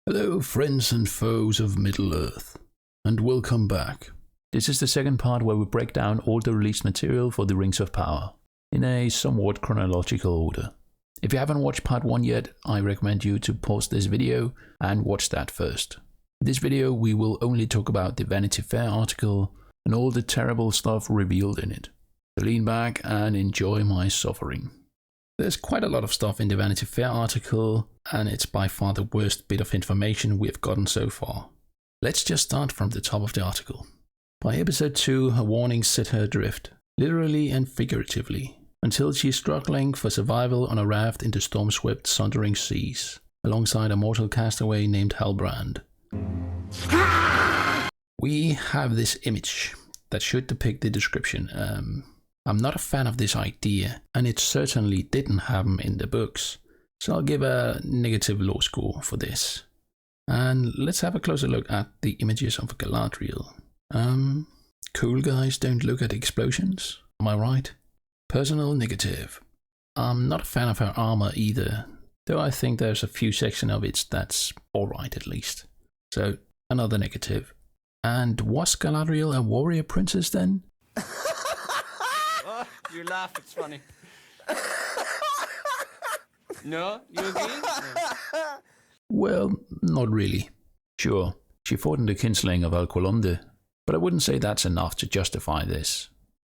Hello friends and foes of Middle-earth, and welcome back. This is the second part where we break down all the released material for the Rings of Power, in a somewhat chronological order. If you haven't watched part 1 yet, I recommend you to pause this video and watch that first. In this video we will only talk about the Vanity Fair article and all the terrible stuff revealed in it. So lean back and enjoy my suffering. There's quite a lot of stuff in the Vanity Fair article, and it's by far the worst bit of information we've gotten so far. Let's just start from the top of the article. By episode 2, her warnings set her adrift, literally and figuratively, until she's struggling for survival on a raft in the storm-swept, sundering seas, alongside a mortal castaway named Halbrand. We have this image that should depict the description. I'm not a fan of this idea, and it certainly didn't happen in the books, so I'll give a negative low score for this. And let's have a closer look at the images of Galadiel. Cool guys don't look at explosions, am I right? Personal negative. I'm not a fan of her armor either, though I think there's a few sections of it that's alright at least. So, another negative. And was Galadiel a warrior princess then? You laugh, it's funny. No? You agree? No. Well, not really. Sure, she fought in the Kinslaying of Alqualondë, but I wouldn't say that's enough to justify this.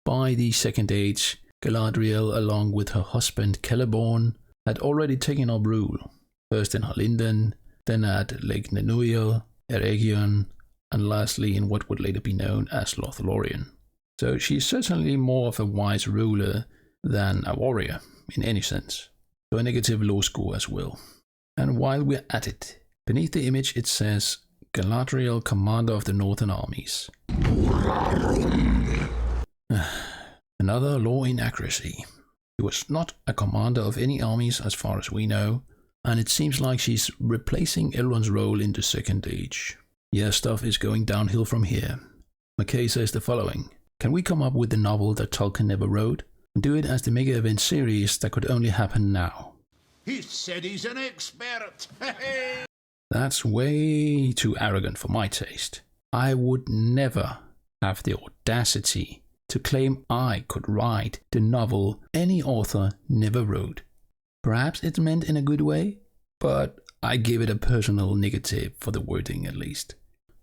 By the Second Age, Galadiel, along with her husband Celeborn, had already taken up rule, first in Hollanden, then at Lake Nenuyel, Eregion, and lastly in what would later be known as Lothlorien. So she's certainly more of a wise ruler than a warrior, in any sense. So a negative low score as well. And while we're at it, beneath the image it says, Galadiel, commander of the northern armies. Another law inaccuracy. He was not a commander of any armies as far as we know, and it seems like she's replacing Elrond's role in the Second Age. Yeah, stuff is going downhill from here. McKay says the following. Can we come up with the novel that Tolkien never wrote, and do it as the mega event series that could only happen now? He said he's an expert. That's way too arrogant for my taste. I would never have the audacity to claim I could write the novel any author never wrote. Perhaps it's meant in a good way, but I give it a personal negative for the wording at least.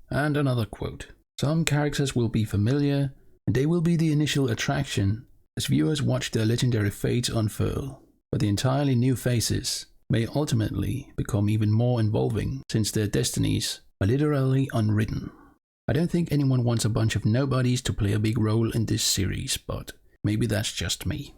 And another quote. Some characters will be familiar, and they will be the initial attraction as viewers watch their legendary fates unfurl, but the entirely new faces may ultimately become even more involving since their destinies are literally unwritten. I don't think anyone wants a bunch of nobodies to play a big role in this series, but maybe that's just me.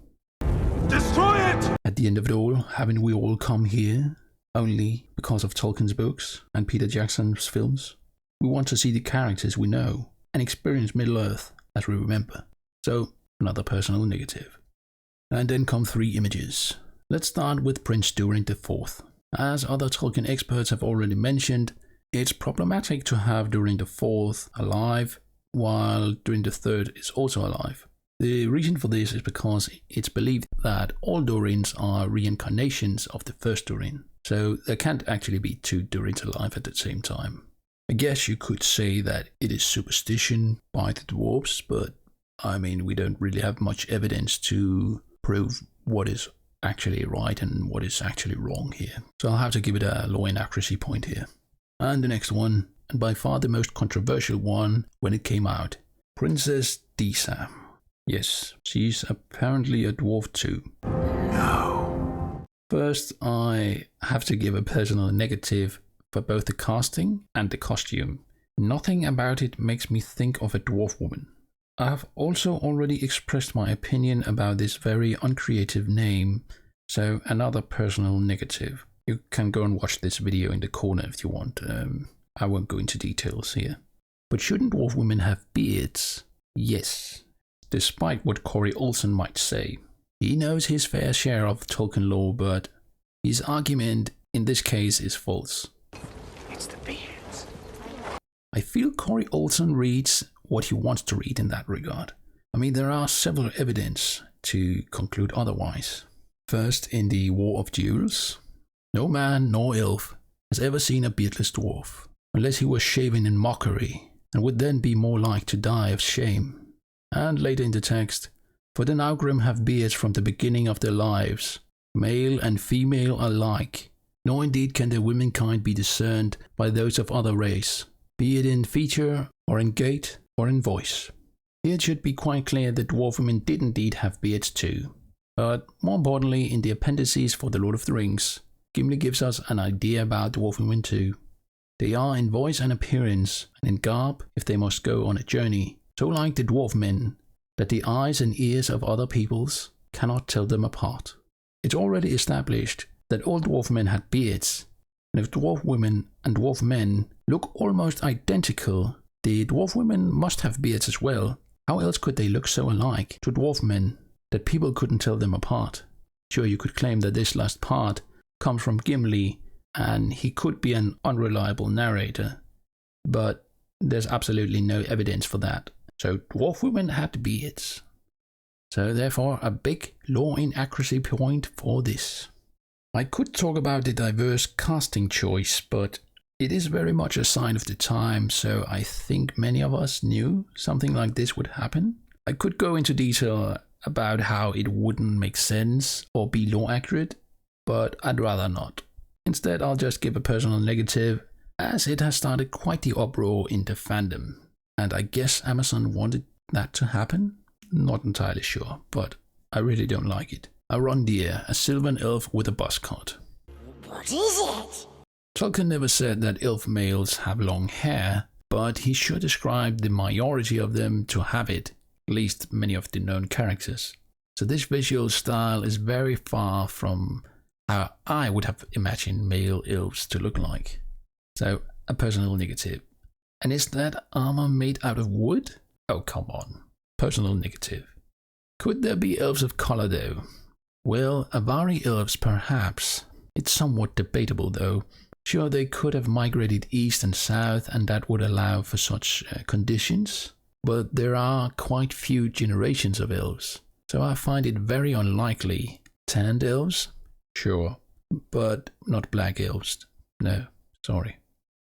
Destroy it! At the end of it all, haven't we all come here only because of Tolkien's books and Peter Jackson's films? We want to see the characters we know and experience Middle-earth as we remember. So, another personal negative. And then come 3 images. Let's start with Prince Durin IV. As other Tolkien experts have already mentioned, it's problematic to have Durin IV alive, while Durin III is also alive. The reason for this is because it's believed that all Durins are reincarnations of the first Durin, so there can't actually be 2 Durins alive at the same time. I guess you could say that it is superstition by the dwarves, but I mean, we don't really have much evidence to prove what is actually right and what is actually wrong here. So I'll have to give it a low inaccuracy point here. And the next one, and by far the most controversial one when it came out, Princess Disa. Yes, she's apparently a dwarf too. No. First, I have to give a personal negative for both the casting and the costume. Nothing about it makes me think of a dwarf woman. I have also already expressed my opinion about this very uncreative name, so another personal negative. You can go and watch this video in the corner if you want. I won't go into details here. But shouldn't dwarf women have beards? Yes. Despite what Corey Olsen might say. He knows his fair share of Tolkien lore, but his argument in this case is false. It's the beards. I feel Corey Olsen reads what he wants to read in that regard. I mean, there are several evidence to conclude otherwise. First, in the War of Duels, no man nor elf has ever seen a beardless dwarf, unless he was shaven in mockery, and would then be more like to die of shame. And later in the text, for the Naugrim have beards from the beginning of their lives, male and female alike, nor indeed can their womenkind be discerned by those of other race, be it in feature, or in gait, or in voice. Here it should be quite clear that dwarf-women did indeed have beards too. But more importantly, in the appendices for The Lord of the Rings, Gimli gives us an idea about dwarf-women too. They are in voice and appearance, and in garb, if they must go on a journey, so like the dwarf men, that the eyes and ears of other peoples cannot tell them apart. It's already established that all dwarf men had beards, and if dwarf women and dwarf men look almost identical, the dwarf women must have beards as well. How else could they look so alike to dwarf men that people couldn't tell them apart? Sure, you could claim that this last part comes from Gimli, and he could be an unreliable narrator, but there's absolutely no evidence for that. So dwarf women had beards. So therefore a big law inaccuracy point for this. I could talk about the diverse casting choice, but it is very much a sign of the time, so I think many of us knew something like this would happen. I could go into detail about how it wouldn't make sense or be law accurate, but I'd rather not. Instead, I'll just give a personal negative, as it has started quite the uproar in the fandom. And I guess Amazon wanted that to happen? Not entirely sure, but I really don't like it. Arondir, a sylvan elf with a buzz cut. What is it? Tolkien never said that elf males have long hair, but he sure described the majority of them to have it, at least many of the known characters. So this visual style is very far from how I would have imagined male elves to look like. So a personal negative. And is that armor made out of wood? Oh, come on. Personal negative. Could there be elves of color though? Well, Avari elves perhaps. It's somewhat debatable though. Sure, they could have migrated east and south, and that would allow for such conditions. But there are quite few generations of elves, so I find it very unlikely. Tanned elves? Sure, but not black elves. No, sorry.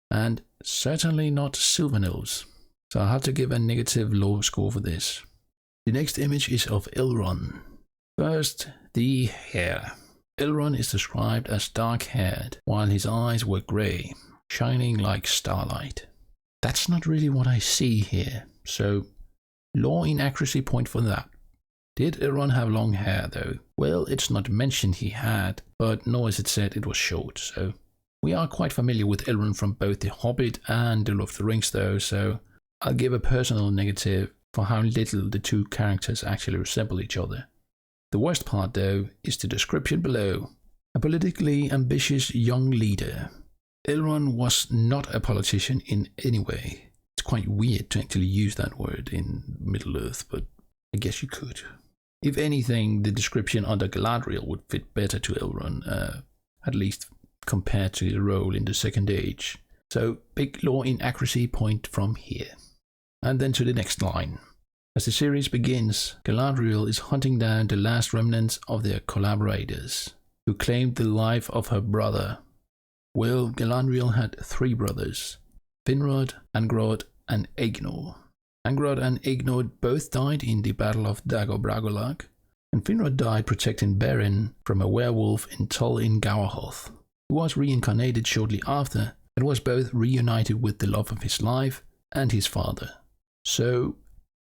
And certainly not sylvan elves. So I have to give a negative low score for this. The next image is of Elrond. First, the hair. Elrond is described as dark-haired, while his eyes were grey, shining like starlight. That's not really what I see here, so law inaccuracy point for that. Did Elrond have long hair though? Well, it's not mentioned he had, but nor is it said it was short, so we are quite familiar with Elrond from both The Hobbit and The Lord of the Rings though, so I'll give a personal negative for how little the two characters actually resemble each other. The worst part though is the description below. A politically ambitious young leader. Elrond was not a politician in any way. It's quite weird to actually use that word in Middle-earth, but I guess you could. If anything, the description under Galadiel would fit better to Elrond, at least compared to his role in the Second Age. So, big law inaccuracy point from here. And then to the next line. As the series begins, Galadriel is hunting down the last remnants of their collaborators, who claimed the life of her brother. Well, Galadriel had 3 brothers, Finrod, Angrod, and Egnor. Angrod and Egnor both died in the Battle of Dagor Bragollach, and Finrod died protecting Beren from a werewolf in Tull in Gowerhoth, who was reincarnated shortly after and was both reunited with the love of his life and his father. So,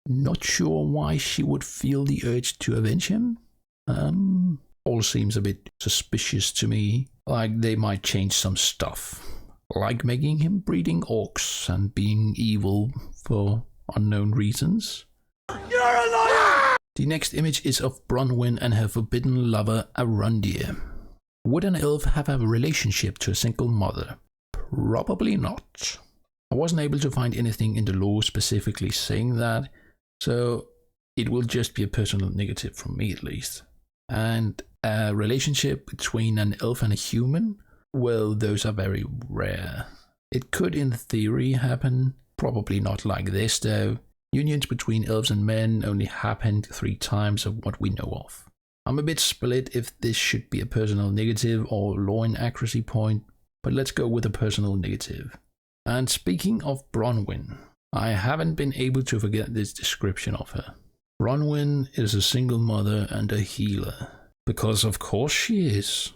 not sure why she would feel the urge to avenge him? All seems a bit suspicious to me, like they might change some stuff, like making him breeding orcs and being evil for unknown reasons. You're a liar! The next image is of Bronwyn and her forbidden lover Arondir. Would an elf have a relationship to a single mother? Probably not. I wasn't able to find anything in the lore specifically saying that, so it will just be a personal negative from me at least. And a relationship between an elf and a human? Well, those are very rare. It could in theory happen, probably not like this though. Unions between elves and men only happened 3 times of what we know of. I'm a bit split if this should be a personal negative or law inaccuracy point, but let's go with a personal negative. And speaking of Bronwyn, I haven't been able to forget this description of her. Bronwyn is a single mother and a healer, because of course she is.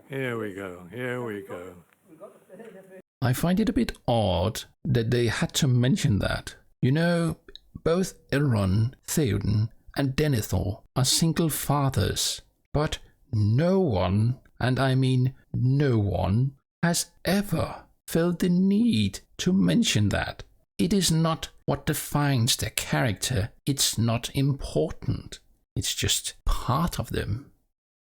Here we go, here we go. I find it a bit odd that they had to mention that. You know, both Elrond, Theoden, and Denethor are single fathers, but no one, and I mean no one, has ever felt the need to mention that. It is not what defines their character. It's not important. It's just part of them.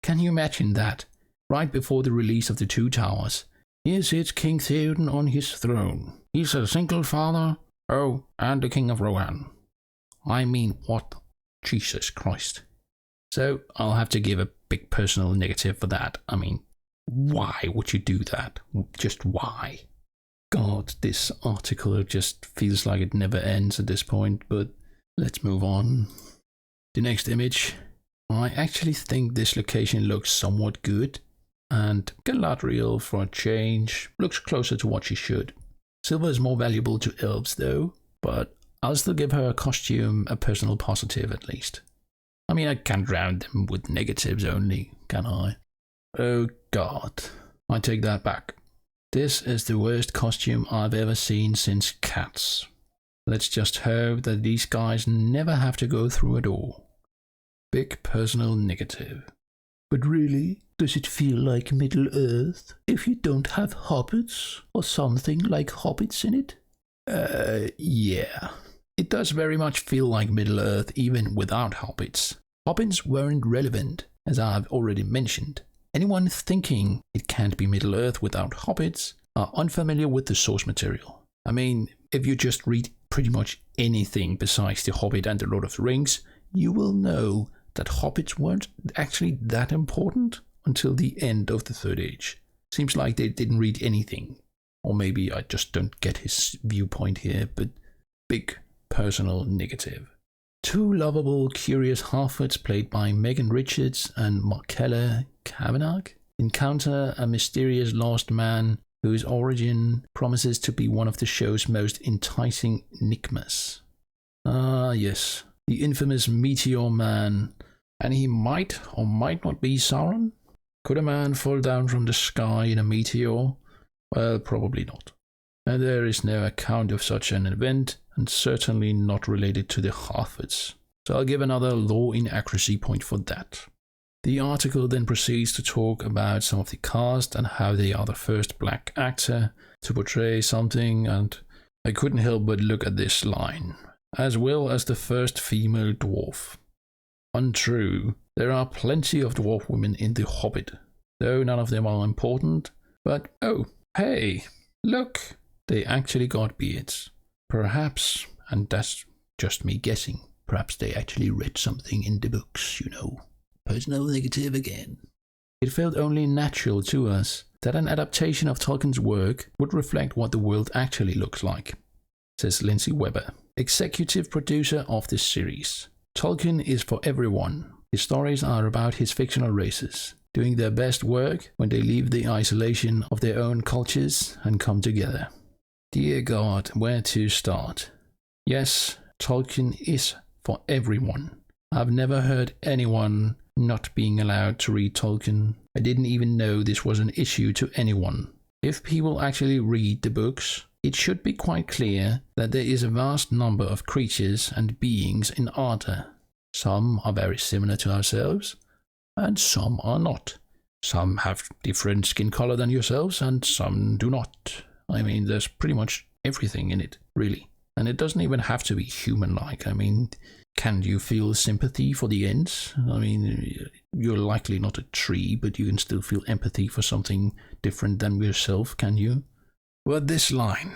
Can you imagine that? Right before the release of The Two Towers, here sits King Theoden on his throne. He's a single father. Oh, and the King of Rohan. I mean, what? Jesus Christ. So I'll have to give a big personal negative for that. I mean, why would you do that? Just why? God, this article just feels like it never ends at this point, but let's move on. The next image. I actually think this location looks somewhat good, and Galadiel, for a change, looks closer to what she should. Silver is more valuable to elves though, but I'll still give her costume a personal positive at least. I mean, I can't round them with negatives only, can I? Oh God, I take that back. This is the worst costume I've ever seen since Cats. Let's just hope that these guys never have to go through it all. Big personal negative. But really, does it feel like Middle-earth if you don't have hobbits or something like hobbits in it? Yeah. It does very much feel like Middle-earth even without hobbits. Hobbits weren't relevant, as I've already mentioned. Anyone thinking it can't be Middle-earth without hobbits are unfamiliar with the source material. I mean, if you just read pretty much anything besides The Hobbit and The Lord of the Rings, you will know that hobbits weren't actually that important until the end of the Third Age. Seems like they didn't read anything. Or maybe I just don't get his viewpoint here, but big personal negative. Two lovable, curious halfwits played by Megan Richards and Markella Kavanagh encounter a mysterious lost man whose origin promises to be one of the show's most enticing enigmas. Ah, yes, the infamous Meteor Man. And he might or might not be Sauron? Could a man fall down from the sky in a meteor? Well, probably not. And there is no account of such an event, and certainly not related to the halfwits. So I'll give another law inaccuracy point for that. The article then proceeds to talk about some of the cast and how they are the first black actor to portray something, and I couldn't help but look at this line, as well as the first female dwarf. Untrue, there are plenty of dwarf women in The Hobbit, though none of them are important, but oh, hey, look, they actually got beards. Perhaps, and that's just me guessing, perhaps they actually read something in the books, you know. Personal negative again. It felt only natural to us that an adaptation of Tolkien's work would reflect what the world actually looks like, says Lindsay Weber, executive producer of this series. Tolkien is for everyone. His stories are about his fictional races, doing their best work when they leave the isolation of their own cultures and come together. Dear God, where to start? Yes, Tolkien is for everyone. I've never heard anyone not being allowed to read Tolkien. I didn't even know this was an issue to anyone. If people actually read the books, it should be quite clear that there is a vast number of creatures and beings in Arda. Some are very similar to ourselves, and some are not. Some have different skin color than yourselves, and some do not. I mean, there's pretty much everything in it, really. And it doesn't even have to be human-like. I mean, can you feel sympathy for the Ents? I mean, you're likely not a tree, but you can still feel empathy for something different than yourself, can you? But this line,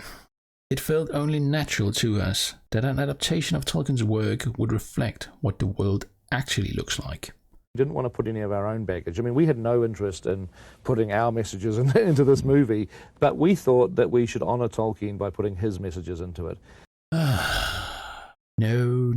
it felt only natural to us that an adaptation of Tolkien's work would reflect what the world actually looks like. We didn't want to put any of our own baggage. I mean, we had no interest in putting our messages into this movie, but we thought that we should honor Tolkien by putting his messages into it. No,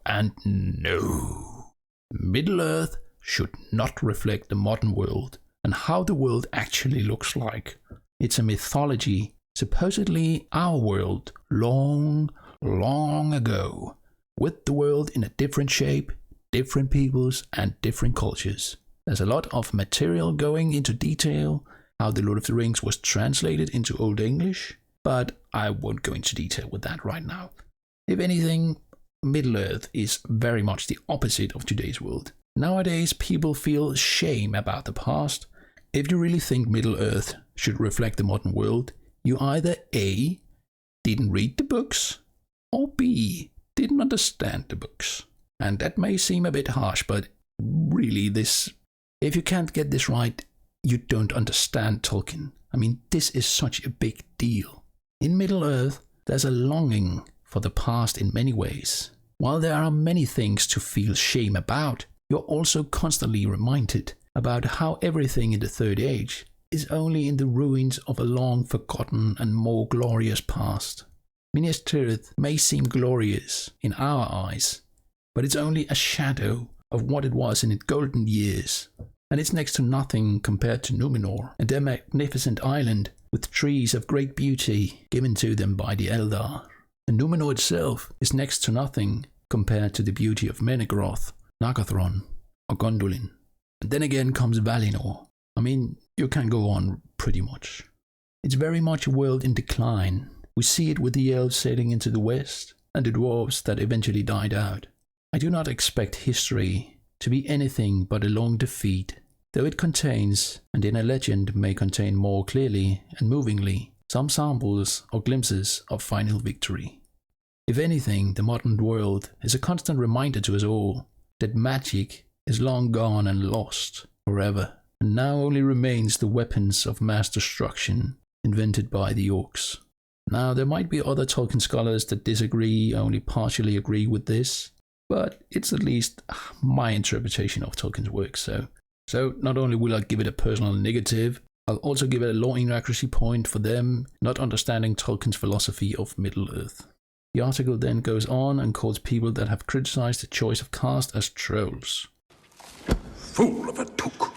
and no. Middle-earth should not reflect the modern world and how the world actually looks like. It's a mythology, supposedly our world, long, long ago, with the world in a different shape, different peoples and different cultures. There's a lot of material going into detail, how the Lord of the Rings was translated into Old English, but I won't go into detail with that right now. If anything, Middle-earth is very much the opposite of today's world. Nowadays, people feel shame about the past. If you really think Middle-earth should reflect the modern world, you either A, didn't read the books, or B, didn't understand the books. And that may seem a bit harsh, but really if you can't get this right, you don't understand Tolkien. I mean, this is such a big deal. In Middle-earth, there's a longing for the past in many ways. While there are many things to feel shame about, you're also constantly reminded about how everything in the Third Age is only in the ruins of a long forgotten and more glorious past. Minas Tirith may seem glorious in our eyes, but it's only a shadow of what it was in its golden years, and it's next to nothing compared to Numenor and their magnificent island with trees of great beauty given to them by the Eldar. And Numenor itself is next to nothing compared to the beauty of Menegroth, Nargothrond, or Gondolin. And then again comes Valinor. I mean, you can go on pretty much. It's very much a world in decline. We see it with the elves sailing into the west and the dwarves that eventually died out. I do not expect history to be anything but a long defeat, though it contains, and in a legend may contain more clearly and movingly, some samples or glimpses of final victory. If anything, the modern world is a constant reminder to us all that magic is long gone and lost forever, and now only remains the weapons of mass destruction invented by the orcs. Now, there might be other Tolkien scholars that disagree, only partially agree with this, but it's at least my interpretation of Tolkien's work. So not only will I give it a personal negative, I'll also give it a law inaccuracy point for them not understanding Tolkien's philosophy of Middle-earth. The article then goes on and calls people that have criticized the choice of cast as trolls. Fool of a took.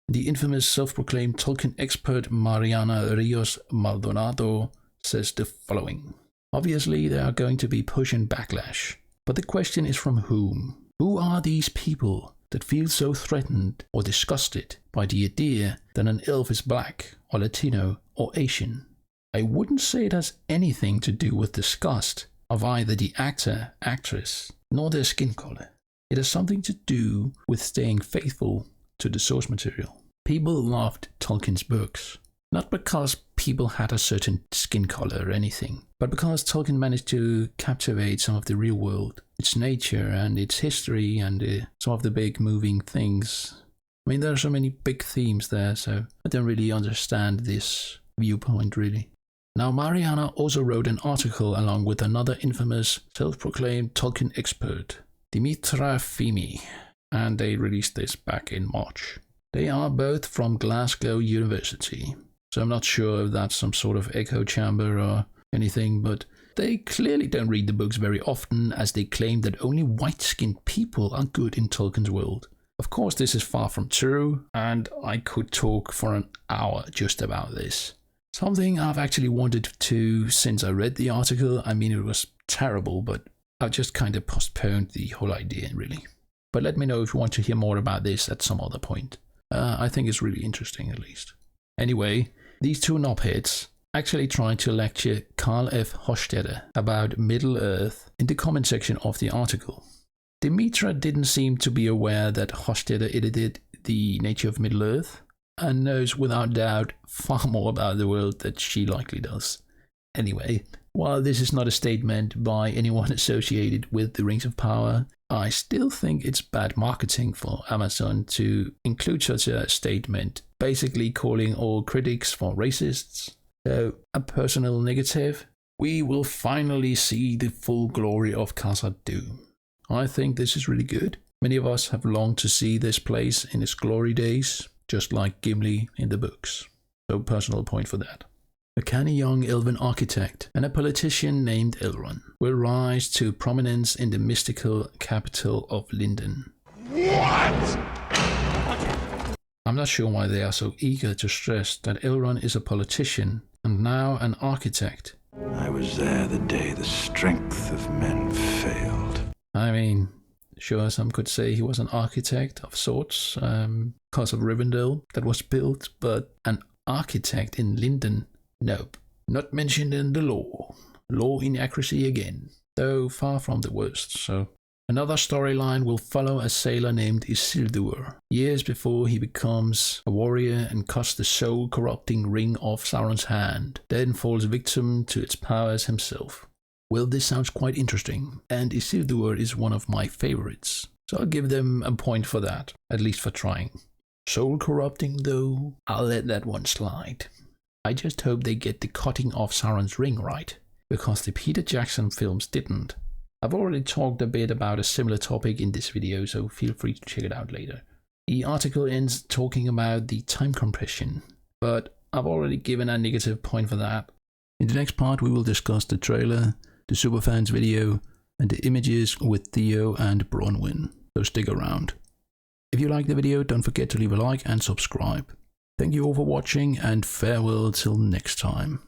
The infamous self-proclaimed Tolkien expert Mariana Rios Maldonado says the following. Obviously, there are going to be push and backlash. But the question is from whom? Who are these people that feel so threatened or disgusted by the idea that an elf is black or Latino or Asian? I wouldn't say it has anything to do with disgust of either the actor, actress, nor their skin color. It has something to do with staying faithful to the source material. People loved Tolkien's books, not because people had a certain skin color or anything, but because Tolkien managed to captivate some of the real world, its nature and its history and some of the big moving things. I mean, there are so many big themes there, so I don't really understand this viewpoint really. Now, Mariana also wrote an article along with another infamous self-proclaimed Tolkien expert, Dimitra Fimi, and they released this back in March. They are both from Glasgow University, so I'm not sure if that's some sort of echo chamber or anything, but they clearly don't read the books very often, as they claim that only white-skinned people are good in Tolkien's world. Of course, this is far from true, and I could talk for an hour just about this. Something I've actually wanted to since I read the article. I mean, it was terrible, but I've just kind of postponed the whole idea, really. But let me know if you want to hear more about this at some other point. I think it's really interesting, at least. Anyway, these two knobheads actually tried to lecture Carl F. Hofstede about Middle-earth in the comment section of the article. Dimitra didn't seem to be aware that Hofstede edited The Nature of Middle-earth, and knows without doubt far more about the world than she likely does. Anyway, while this is not a statement by anyone associated with the Rings of Power, I still think it's bad marketing for Amazon to include such a statement, basically calling all critics for racists. So, a personal negative, we will finally see the full glory of Khazad-dûm. I think this is really good. Many of us have longed to see this place in its glory days, just like Gimli in the books. So personal point for that. A canny young elven architect and a politician named Elrond will rise to prominence in the mystical capital of Lindon. What? I'm not sure why they are so eager to stress that Elrond is a politician and now an architect. I was there the day the strength of men failed. I mean, sure, some could say he was an architect of sorts, because of Rivendell that was built, but an architect in Lindon? Nope. Not mentioned in the law. Law inaccuracy again, though far from the worst, so. Another storyline will follow a sailor named Isildur, years before he becomes a warrior and cuts the soul-corrupting ring off Sauron's hand, then falls victim to its powers himself. Well, this sounds quite interesting, and Isildur is one of my favorites, so I'll give them a point for that, at least for trying. Soul-corrupting though, I'll let that one slide. I just hope they get the cutting off Sauron's ring right, because the Peter Jackson films didn't. I've already talked a bit about a similar topic in this video, so feel free to check it out later. The article ends talking about the time compression, but I've already given a negative point for that. In the next part we will discuss the trailer, the Superfans video, and the images with Theo and Bronwyn, so stick around. If you liked the video, don't forget to leave a like and subscribe. Thank you all for watching, and farewell till next time.